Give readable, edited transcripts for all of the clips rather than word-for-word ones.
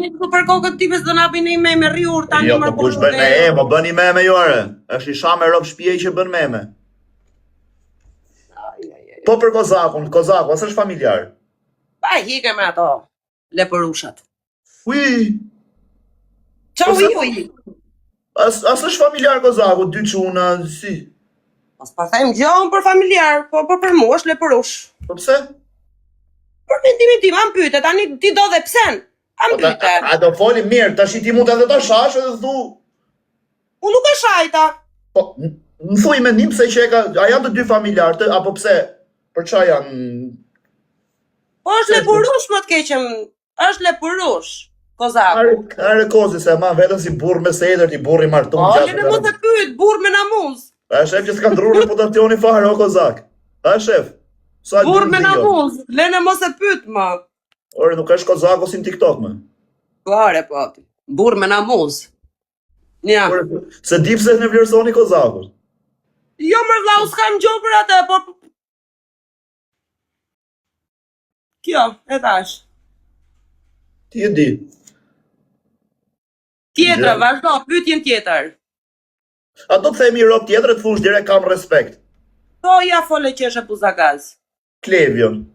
Një për kokët tipës do na bëni me rriur tani Jo, më po kush bën me më bëni meme jo are. Është i shamë rob shtëpie që bën meme. Po për Kozakun, Kozaku, as është familjar. Pa hike me ato leporushat. Ui, Çau ui. as është familjar Kozaku, dy çuna, si. Pa them gjon për familjar, po për mua është leporush. Po pse? Për mendimin tim, am pyete, tani ti do dhe psen? Am pyete. A do folim mirë, tash ti mund edhe ta shash edhe thu. Unë nuk e shajta. Po, më thuj mendim pse që e ka, a janë të dy familjarë, apo pse? Për çfarë janë? Po është leporush më të keqem, është leporush. Kozaku. Are kozi se ma vetëm si burr me sedër, ti burri martum gjatë. Po, le mos e pyet, burr me namuz. A shef që s'ka ndrur reputacioni fare o Kozak. A shef? Burr me namuz, lene mos e pyet më. Ore, nuk është Kozaku si në TikTok më. Pare po. Burr me namuz. Ja. Se di pse në vlerësoni Kozakun. Jo më vllau, s'kam gjo për atë, po kjo, e thash. Ti e di. Tjetër, vazhdo, pyetjen tjetër. A do të themi rob tjetër të thush direkt kam respekt? Po, ja fole qeshe Buzagaz. Klevion.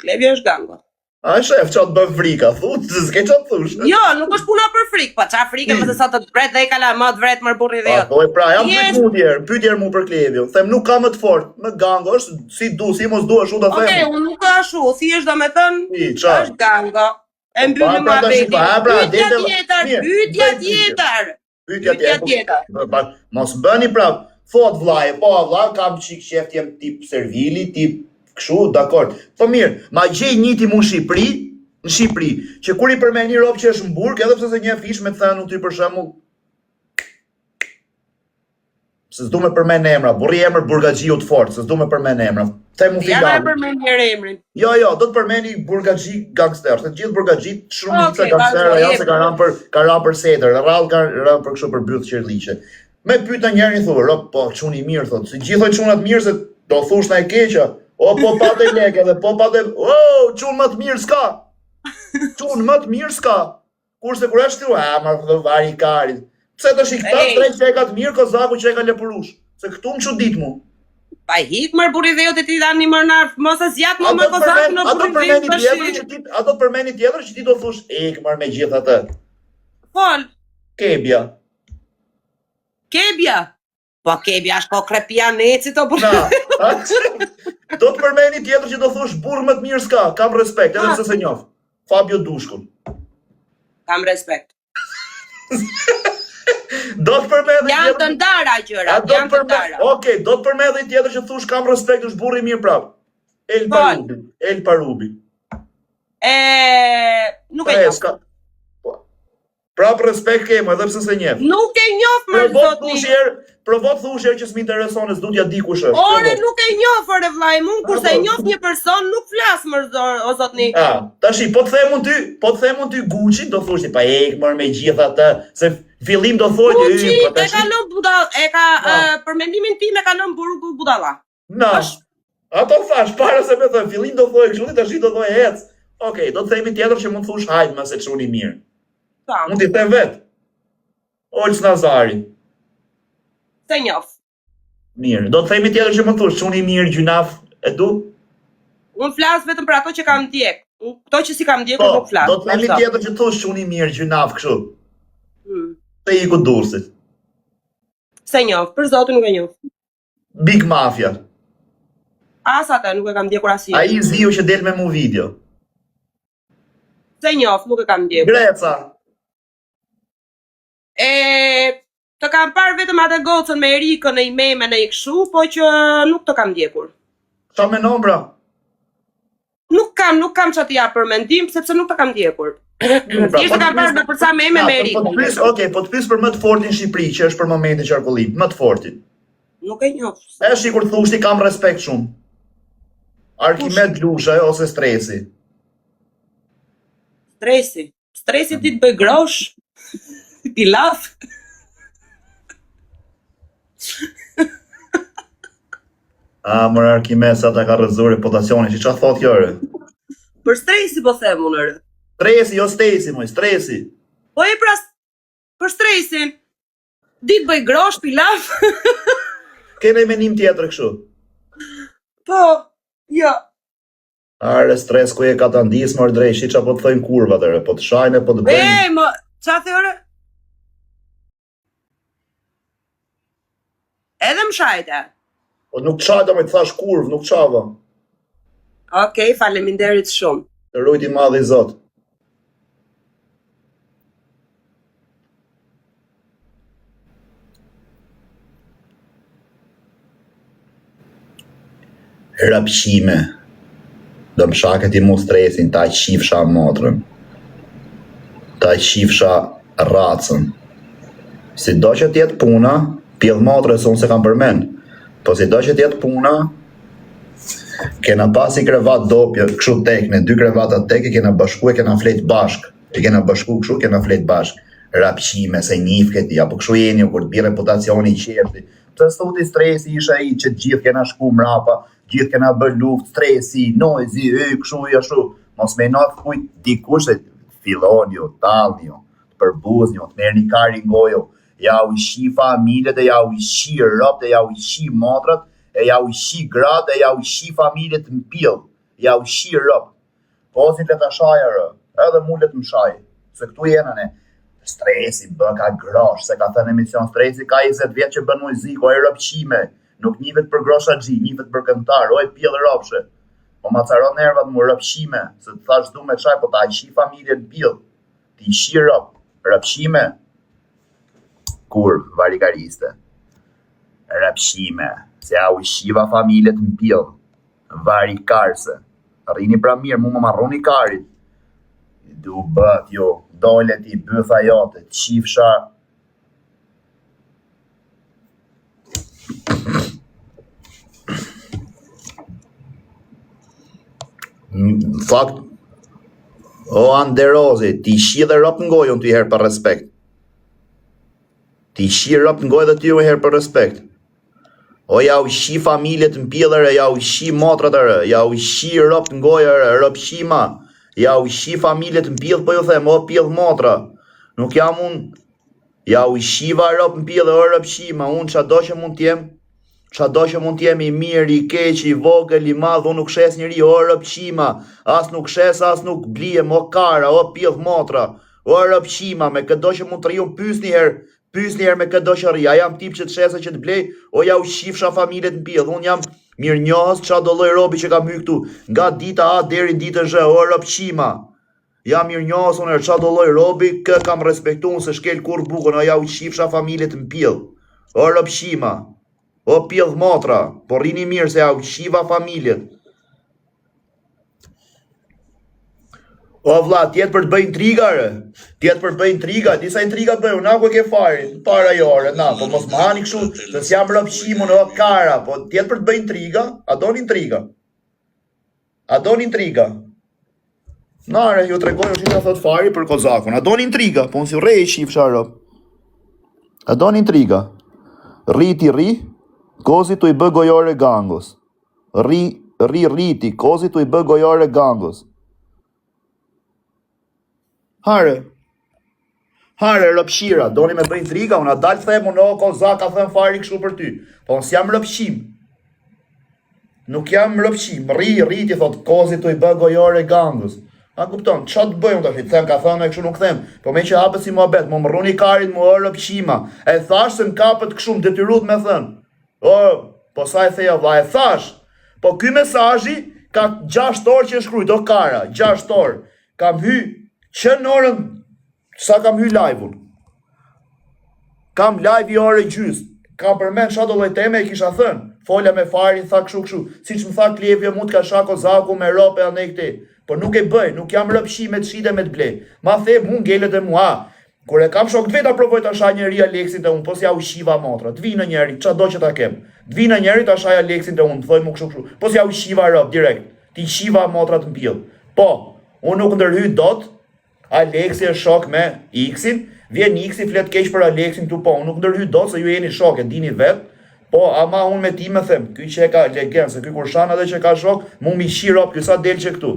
Klevion është gango. A shef, qa të bën frika, s'ke qa të thush? Jo, nuk është puna për frikë, pa qa frike më se sa të vret dhe i kala më të vret më burri dhe jotë. Pra, jam pytjer mu për Klevion. Them nuk ka më të fort, më gango është, si du, si mos du është u të them. Okej, unë nuk ashu, si është do me thënë, është gango. E mbyllim ma beti. Pytja tjetër. Mos bëni prap, thot vlaje, po vla, kam qik qeft jem tip servili, tip këshu, dakord. Po mirë, ma gjej njëti mu në Shqipëri, që kur i përmeni një rob që është në burg, edhe pse se një fish me të thënë ty për shembull, se s'du me përmen emra, burri emër burgagjiu të fort, se s'du me përmen emra. Ja me përmen njërë emrin. Jo, do të përmeni burgagji gangster, se gjithë burgagjit shumë gangstera janë se ka ranë për setër, rrallë ka ranë për kështu për bythë qërliqe. Me pyta njerën i thurë, po, quni mirë, thot, se gjithë qunat mirë, se do thush na e keqa, o, po pa dhe leke, dhe po pa dhe, o, qunë më të mirë s'ka, qunë më të mirë s'ka, kurse kur është të marë dhe vari i karit, pse të shikëta drejt që e ka të mirë, Kozaku që e ka lepurush, se këtu më që ditë mu. Pa hik mërë buri dhe jo të ti dani mërë nartë, mos e zjatë më Kozaku në buri dhe jo të shi. A do të përmeni tjetër që ti do thush, mërë me gjithë atë. Fol. Kebja. Kebja? Po kebja është po krepja neci të burë. Do të përmeni tjetër që do thush burë më të mirë s'ka, kam respekt, edhe pse se njof. Fabio Dushkun. Kam respekt. Do të përmeni tjetër... Janë të ndara gjëra, janë të ndara. Okej, do të përmeni tjetër që thush kam respekt, është burri mirë prapë. El Parubi. Nuk e njof. Prap respekt kemë, edhe pse se njef. Nuk e njof më zotni. Provot thusher që s'mi intereson e s'du t'ja di kush është. Ore, nuk e njof, ore vlaj, mund kurse e njof një person, nuk flas më o zotni. Tashi, po të themun ty Gucci, do thushti, pa mërë me gjitha të, se fillim do thojt Gucci e kalon budala, për mendimin tim e kalon burgu budala. Na, ato thash, para se me thëmë, fillim do thojt kështu, tashi do thojt hec. Okej, do të themi tjetër që mund thush hajt, ma se quni mirë. Mund t'i them vetë. Olës Nazari. Se njof. Mirë. Do të themi tjetër që më thush, quni mirë, gjynaf, e du? Unë flas vetëm për ato që kam ndjek. Këto që si kam ndjek, nuk flas. Do të themi tjetër që thush, quni mirë, gjynaf, kështu. Se i ku dursit. Se njof, për zotë nuk e njof. Big Mafia. Asa të nuk e kam ndjekur asnjë. A i ziu që del me mu video. Se njof, nuk e kam ndjekur. Greca. Të kam parë vetëm atë gocën me Erikën në i meme në i këshu, po që nuk të kam ndjekur. Qa menon, bra? Nuk kam që t'ja për mendim, sepse nuk të kam ndjekur. Thjesht të kam parë në përsa meme me Erikën. Okej, po të pys për më të fortin Shqipëri, që është për momentin qarkullim, më të fortin. Nuk e njoh. E shikur thushti kam respekt shumë. Arkimed Lusha, ose Stresi. Stresi? Stresi ti të bëj grosh? Pilaf? Mërë Arkimed sa ta ka rëzur reputacioni, që qa thot kjo rë? Për Stresi po them unë rë. Stresi, jo stesi, moj, stresi. Po e pra, për stresin. Ditë bëj grosh, pilaf. Kene menim tjetër kështu. Po, jo. Are stres ku e ka të ndis më drejshi që po të thojnë kurva tëre, po të shajnë, po të bëjnë. Më, qa theore? Edhe më shajte. Po nuk qajta me të thash kurv, nuk qava. Okej, faleminderit shumë. Të rujti madhi zot. Rapshime. Do më shaket i mu stresin, ta qifsha motrën. Ta qifsha racën. Si do që tjetë puna, pjedh motrës unë se kam përmen. Po si do që tjetë puna, kena pasi krevat dopje, kështu tekne, 2 krevata tek, kena bashku e kena flet bashk. E kena bashku kështu, kena flet bashk. Rapshime, se njif këti, apo kështu jeni, kur të bi reputacioni i qerti. Të stuti stresi isha i që gjithë kena shku mrapa, gjithë kena bërë luft, stresi, nojzi, kështu i ashtu. Mos me natë kujt dikush e fillon jo, talni jo, të përbuz jo, të merë një kari ngojo, ja u ishi familjet, e ja u ishi rëpt, e ja u ishi motrat, e ja u ishi gratë, e ja u ishi familjet në pjellë, ja u ishi rëpt. Po si të të shaja rë, edhe mu le të më shaj, se këtu jena ne. Stresi bë ka grosh, se ka thënë emision stresi ka 20 vjetë që bën muzikë, o e rëpqime, nuk njivet për grosha gji, njivet për këntar, o e pjellë rëpshe. Po ma caron nervat mu rëpqime, se të thash du me qaj, po ta ishi familje në pjellë, ti ishi rëpqime, kur varikariste, rëpqime, se a u ishiva familjet në pjellë, varikarse, rrini pra mirë, mu më marroni karit, du bët jo, dole ti bëtha jote, qifsha. Fakt, o Anderozi, ti shi dhe rëp në gojën të i herë për respekt. Ti shi rëp në gojë dhe ty i herë për respekt. O ja u shi familjet në pjellëre, ja u shi motratëre, ja u shi rëp në gojë, rëp shima. Ja u ishi familjet në pjellë, po ju them, o pjellë motra. Nuk jam unë, ja u ishiva rëp në pjellë, o rëpshima, unë qa do që mund t'jem, qa do që mund t'jem i mirë, i keq, i vogël, i madh, unë nuk shes njëri, o rëpshima, as nuk shes, as nuk blijem, o kara, o pjellë motra, o rëpshima, me këtë do që mund të riju, pys njëherë me këtë do që rija, jam tip që të shese që të blej, o ja u shifsha familjet në pjellë, unë jam mirë njohës qa do loj robi që kam hy këtu, nga dita A deri ditën zhe, o rëpqima. Jam mirë njohës unë qa do loj robi, kë kam respektu unë se shkel kur bukën, o ja u shifsha familjet në pjellë. O rëpqima, o pjellë motra, por rini mirë se ja u shiva familjet. O vlla, tjetë për të bëj intriga, tjetë për të bëj intriga, disa intriga bëjë, na ku e ke fari, para jore, na, po mos më hani kështu, se s'jam rëpqimu në kara, po tjetë për të bëj intriga, a do një intriga? A do një intriga? Nare, ju tregoj që nga thot fari për kozakun, a do një intriga, po nësi rej shif sharop. A do një intriga? Riti ri, kozi tu i bë gojore gangos. Riti, kozi tu i bë gojore gangos. Hare, rëpshira, doni me bëjnë intriga, unë a dalë themu në kozak, a them fari kështu për ty. Po nësë jam rëpshim. Nuk jam rëpshim, riti, thot, kozi të i bë gojore gangës. A kupton, qa të bëjmë të shi, them, ka thënë e kështu nuk them, po me që hapës si mua betë, më rruni karit, më rëpshima. E thash se më kapët kështu, më detyrut me thënë. O, po sa e theja vla, e thash. Po ky mesazhi ka 6 orë që shkrujt, o kara, 6 orë. Kam hy, që në orën, sa kam hy live-un. Kam live i orë e gjys. Kam përmen qa do lojteme e kisha thënë. Folja me farin, tha këshu. Si që më tha klevje mu të ka shako zaku me rope anë e këte. Por nuk e bëj, nuk jam rëpshi me të shide me të ble. Ma the, mu ngellet e mua. Kur e kam shok të veta provoj të asha njeri Aleksin të unë, po si ja u shiva motra. Të vinë njeri, qa do që ta kem. Të vinë njeri të asha Aleksin të unë, të thoj mu këshu. Po si ja u shiva rëp, direkt. Ti shiva motra të mpil. Po, unë nuk ndërhy dot. Aleksi e shok me X-in, vjen X-i flet keq për Aleksin tu, po, unë nuk ndërhy do se ju jeni shok, e dini vet, po, ama unë me ti me them, ky që e ka legend, se ky kur shan edhe që ka shok, mu mi shirop, ky sa del që këtu.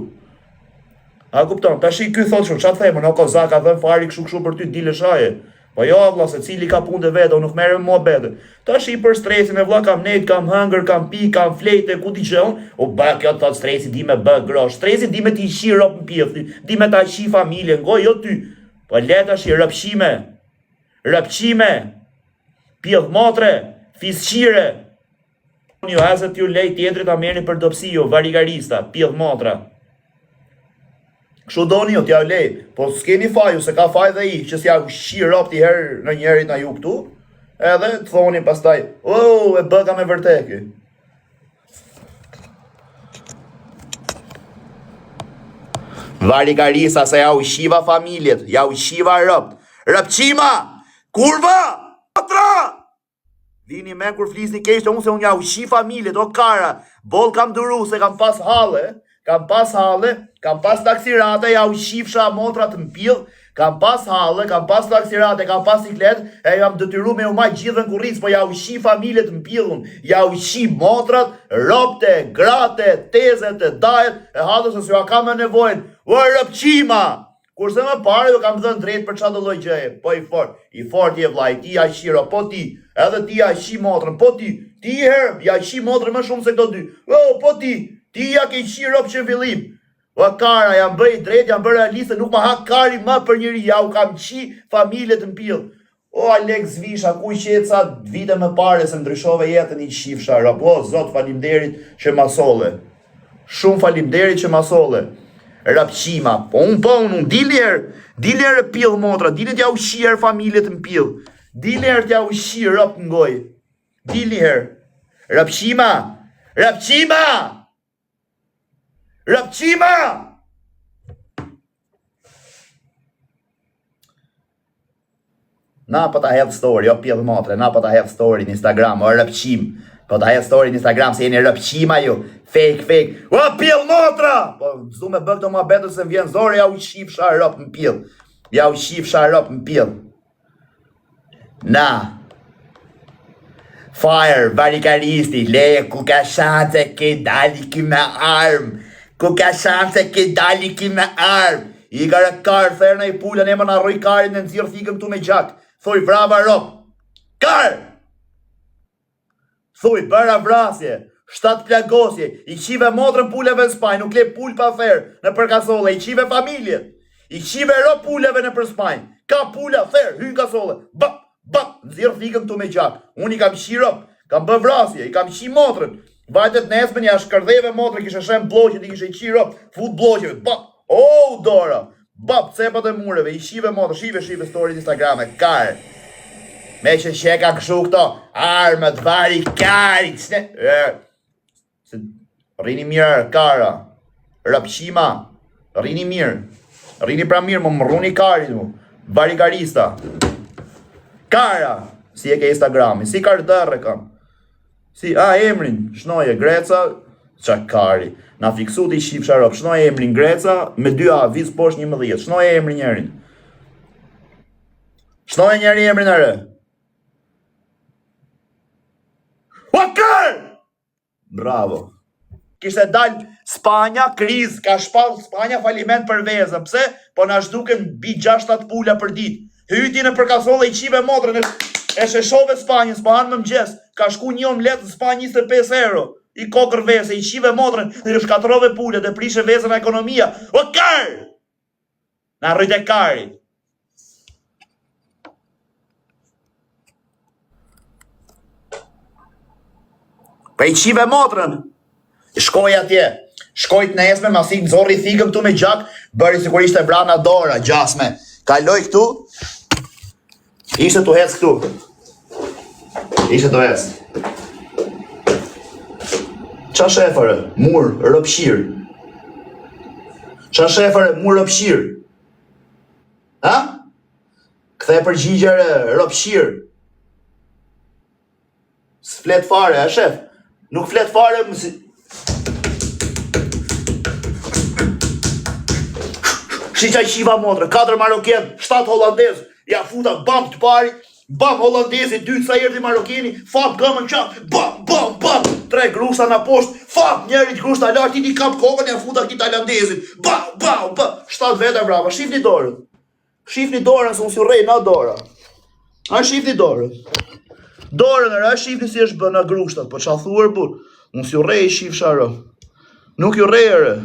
A kupton, tash ky thot shumë, çfarë them, në kozak ka thënë fari kështu për ty dile shaje. Po jo vlla, se cili ka punë të vet, unë nuk merrem mua bete. Tash i për stresin e vlla kam net, kam hëngër, kam pi, kam flejte, ku ti çon? O ba kjo thot stresi di me bë grosh. Stresi di me ti shi rop në pjellë, di me ta shi familjen, go jo ty. Po le tash i rrapshime. Rrapshime. Pjellë motre, fisqire. Jo asë t'ju lej tjetrit ta merrni për dopsi jo, varigarista, pjellë motra. Kështu doni jo t'ja lej, po s'keni faju, se ka faj dhe i, që s'ja shqirë rop t'i herë në njerit na ju këtu, edhe të thoni pastaj, e bëka me vërteki. Varigarisa se ja u shiva familjet, ja u shiva rëpt. Rëpqima! Kurva! Atra! Vini me kur flisni keshtë, unë se unë ja u shi familjet, o kara, bol kam duru se kam pas hale, kam pas taksirate, ja u shifsha motrat në pjellë, kam pas hale, kam pas taksirate, kam pas siklet, e jam detyru me u maj gjithën kurric, po ja u shi familjet në pjellën, ja u shi motrat, ropte, grate, tezet, dajet, e hadës e s'ja kam e nevojnë, rëpqima! Kurse më pare ju kam dhënë drejt për qatë lloj gjëje, po i fort je vllai, ti ja shiro, po ti, edhe ti ja shi motrën, po ti herë, ja shi motrën më shumë se këto dy, po ti ja ke shi rop që fillim. O kara, jam bëj drejt, jam bërë realiste, nuk ma ha kari më për njëri, ja u kam qi familjet në pjellë. O Alex Visha, ku qeca vite më pare se ndryshove jetën i shifsha, o zot falimderit që masole. Shumë falimderit që masole. Rëpqima, unë, diljer pjellë motra, diljer t'ja u shirë familjet në pjellë, diljer t'ja u shirë rëp në goj, diljer, rëpqima, na pa ta hedh story, jo pjellë motre, na pa ta hedh story në Instagram, o rëpqim, po ta hedh story në Instagram se jeni rëpqima ju, fake, o pjellë motra! Po zdu me bë këto ma betës se vjen zore, ja u shif sharop në pjellë, na, fire, varikaristi, le, ku ka shanse ke dali ki me armë, i ka rëkarë, therë në i pulën e më në arroj karin në nëzirë thikëm tu me gjak, thuj vrava rop, karë! Thuj, bëra vrasje, 7 plagosje, i qive motrën puleve në spajnë, nuk le pull pa therë në përkasole, i qive familje, i qive rop puleve në për spajnë, ka pula therë, hynë kasole, bap, nëzirë thikëm tu me gjak, unë i kam qi rop, kam bë vrasje, i kam qi motrën, vajtet nesme një shkërdheve motrën, kishe shem bloqet, i kishe qi rop, fut bloqeve, bap, dora, bap, cepat e mureve, i shive motrë, shive story në Instagram, karë, me që sheka këshu këto, armët, vari, kari, rini mirë, kara, rëpqima, rini pra mirë, më rruni kari, varikarista, kara, si e ke Instagrami, si kardërre kam, si, emrin, shnoje, Greca, qa kari, na fiksu t'i shif sharop, shnoje emrin Greca, me 2A, viz posh 11, shnoje emrin njerin, shnoje njeri emrin are, bravo. Kishte dal Spanja, kriz, ka shpall Spanja faliment për vezën. Pse? Po na shduken bi 6-7 pula për ditë. Hyti në përkasolle i qive motrën, e sheshove Spanjës, po hanë më mëgjes. Ka shku një omlet në Spanjë 25 euro. I kokër vese, i qive motrën, në shkatrove pullet, e prishe vezën ekonomia. O karë! Na rrite kari. Pa i qive motrën, shkoj atje, shkoj të nesme, ma si nëzorri thikëm tu me gjak, bëri si kur ishte brana dora, gjasme. Kaloj këtu, ishte të hec këtu. Qa shefare, mur, rëpshir. Ha? Kthe përgjigjere, rëpshir. S'flet fare, shef? Nuk flet fare më si... Shi qaj shiva motrë, 4 maroken, 7 holandez, ja futa bam të pari, Bam, holandezi, 2 sa erdhi marokini, fap gëmën qaf, bam, bam, bam, 3 grushta në poshtë, fap njerit grushta lart, ti kap kokën ja futa ki tajlandezit, bam, bam, bam, 7 veta brava, shifni dorën. Shifni dorën se unë si rej na dora. A shifni dorën. Dorën e shifni si është bëna grushtat, po qa thuar bur, unë si rej shif shara. Nuk ju rej ere.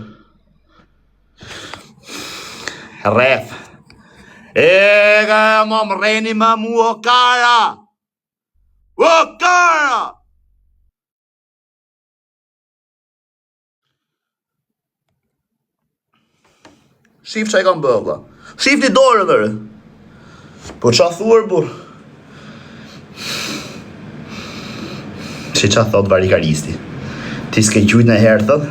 Ref. Ega më mreni më mu o kara. O kara. Shif që e kam bëvla. Shif një dorën dhe. Po qa thuar bur. Që qa thot varikaristi. Ti s'ke gjujt në herë thot.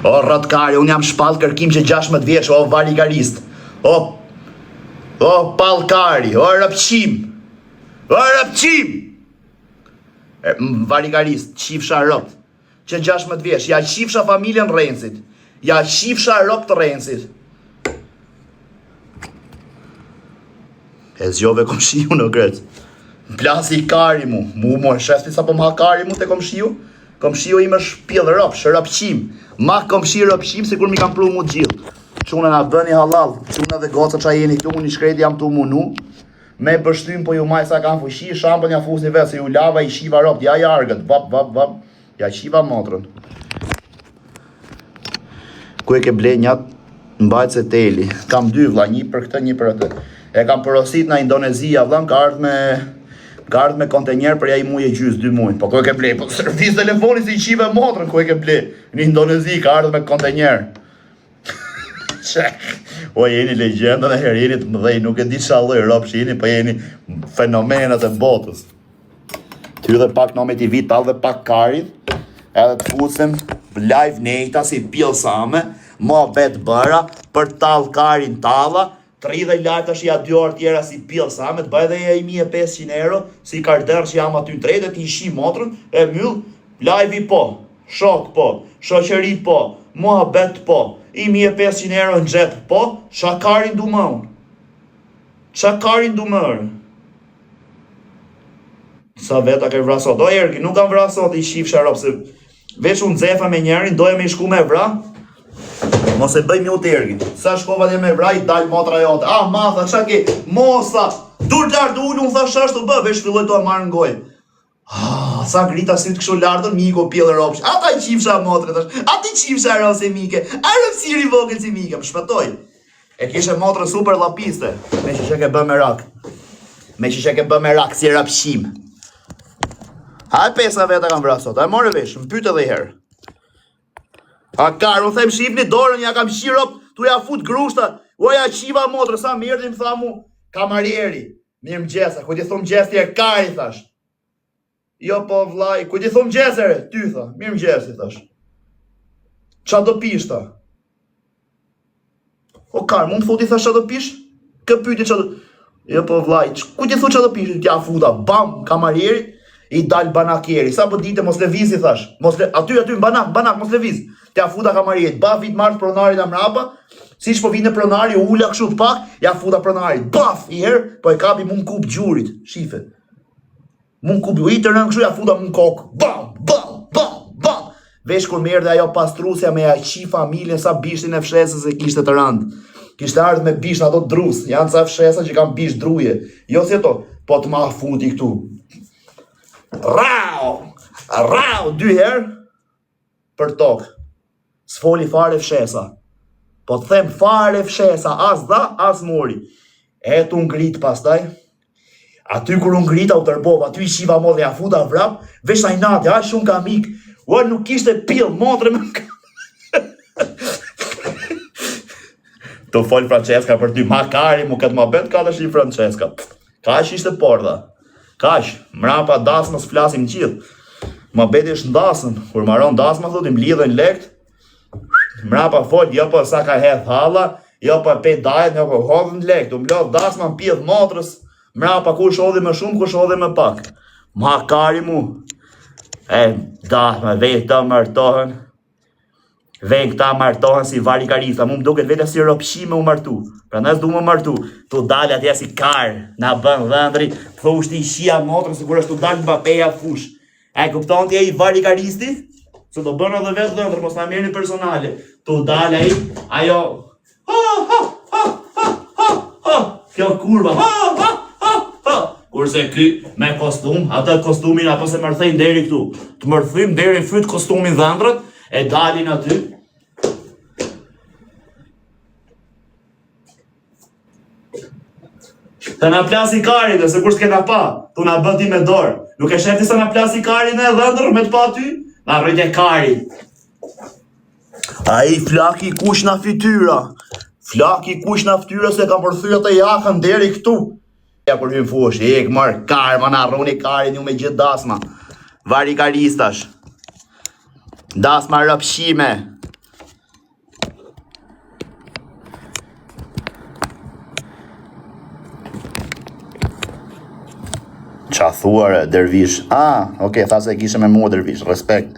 O rotkari, unë jam shpall kërkim që 16 vjeç, o varikarist. O palkari, o rëpqim. O rëpqim. Varikarist, qifsha rëpt. Që 16 vjeç, ja qifsha familjen Rencit. Ja qifsha rëpt Rencit. E zgjove komshiu në kretë. Plasi i kari mu. Mu e shesti sa po m'ha kari mu të komshiu. Komshiu im është pjellë rëpsh, rëpqim. Ma komshi rëpqim se kur mi kam pru mu gjithë. Quna na bëni halal. Quna dhe goca qa jeni këtu, unë i shkreti jam tu munu. Me përshtym po ju maj sa kam fushi, shampën ja fusni vetë, se ju lava i shiva rëpt. Ja jargët, vap, vap, vap. Ja shiva motrën. Ku e ke ble njat mbajt se teli. Kam 2 vla, një për këtë, një për atë. E kam porosit në Indonezia, vlam, ka ardhë me kontenjer për ja i muje gjys 2 muj. Po ku e ke ble? Po servis telefoni si i qive motrën, ku e ke ble? Në Indonezi ka ardhë me kontenjer. O jeni legjendën e herenit mëdhej, nuk e di shaloj ropsh jeni, po jeni fenomenat e botës. Ty dhe pak nome t'i vit, tal dhe pak karit, edhe të fusim live nejta si pjellsame, ma bet bëra, për tal karin talla, 30 lartë është ja 2 orë tjera si pjellsame, të bëj dhe e 1500 euro, si karder që jam aty në trejtë, ti i shi motrën, e myll, live i po, shok po, shoqëri po, mua bet po, 1500 euro në gjep po, qa karin du më unë? Qa karin du mërë? Sa veta ke vrasot, do ergi, nuk kam vrasot i shif sharop, se veç unë zefa me njerin, doje me i shku me vra, mos e bëj mjot ergin. Sa shkova dhe me vra, i dal motra jote. Ah, matha, qa ke? Mosa, dur lartë ullë, unë thash ashtu bë, veç filloj të amarë në gojë. Ah, sa grita sytë kështu lartën, miko pjellë ropsh. Ata i qifsha motre, tash. Ati qifsha rose mike. A rëpsiri vogël si mike, më shpëtoj. E kishe motre super lapiste, me që ke bë me rak. Me që ke bë me rak si rapshim. Haj 5 veta kam vrasot, a more vesh, më pyte dhe herë. A karë, më them shifni dorën, ja kam shirop, tu ja fut grushta, o ja qiva motrë, sa mirë më tha mu, kamarieri, mirë më gjesa, ku ti thum gjesti e kari, thash. Jo po vlaj, ku ti thum gjesere, ty tha, mirë më gjesi, thash. Qa do pish, tha? O karë, mund thuti, thash, qa do pish? Kë pyti qa do... Jo po vlaj, ku ti thu qa do pish? Tja futa, bam, kamarieri, i dal banakjeri, sa po dite mos levizi, thash. Aty, banak, mos leviz. Tja futa kamariet, baf vit marrë pronarit a mrapa, si shpo vine pronari, ulla këshu pak, ja futa pronarit, baf, i herë, po e kapi mun kup gjurit, shife. Mun kup i të rënë këshu, ja futa mun kokë, bam, bam, bam, bam. Vesh kur merë dhe ajo pastrusja me ja qi familjen, sa bishtin e fshesës e kishte të randë. Kishte ardhë me bisht ato drus, janë sa fshesa që kam bisht druje. Jo si ato, po të ma futi këtu. Rau, 2 herë, për tokë. S'foli fare fshesa. Po të them fare fshesa, as dha, as mori. E tu ngrit pastaj. Aty kur unë ngrita u tërbova, aty i shiva modhe ja futa vrap, veç sa i nati, a shumë ka mik. Ua nuk ishte pill, motre më ka. Të fol Francesca për ty, makari mu këtë ma bet, ka të shi Francesca. Kash ishte porda. Kash, mrapa dasmës flasim gjithë. Ma beti është ndasën, kur maron dasma, thotim, lidhen lekt. Mrapa fol, jo po sa ka hedh halla, jo po pe dajet, jo po hodhën lekt. U mlodh dasma në pjedh motrës, mrapa ku shodhi më shumë, ku shodhi më pak. Makari mu. E, dasma, vetë të mërtohen. Ven këta martohen si varikarista, mu më duket vete si ropshi me u martu. Pra nësë du më martu, tu dalë atje si karë, na bën dhëndri, thosh ti shia motrën, sigur është tu dalë Mbappéja fush. E kupton ti e i varikaristi? Se do bënë edhe vetë dhëndrë, mos na mirëni personale. Tu dalë ai, ajo, kjo kurva, kurse ky me kostum, atë kostumin apo se mërthejnë deri këtu. Të mërthim deri në fyt kostumin dhëndrët, e dalin aty. Të na plasi karin dhe se kur s'kena pa, tu na bën ti me dorë. Nuk e shefti se na plasi karin e dhëndrë me të pa ty? Na rrujt e karin. A i flaki kush na fytyra. Flaki kush na fytyra se kam përthyra të jakën deri këtu. Ja kur hyn fush, ek marr kar, ma na rruni karin ju me gjithë dasma. Varikaristash. Dasma rëpshime. Qa thuare, dervish. Ah, okay, tha se kishe me mua dervish, respekt.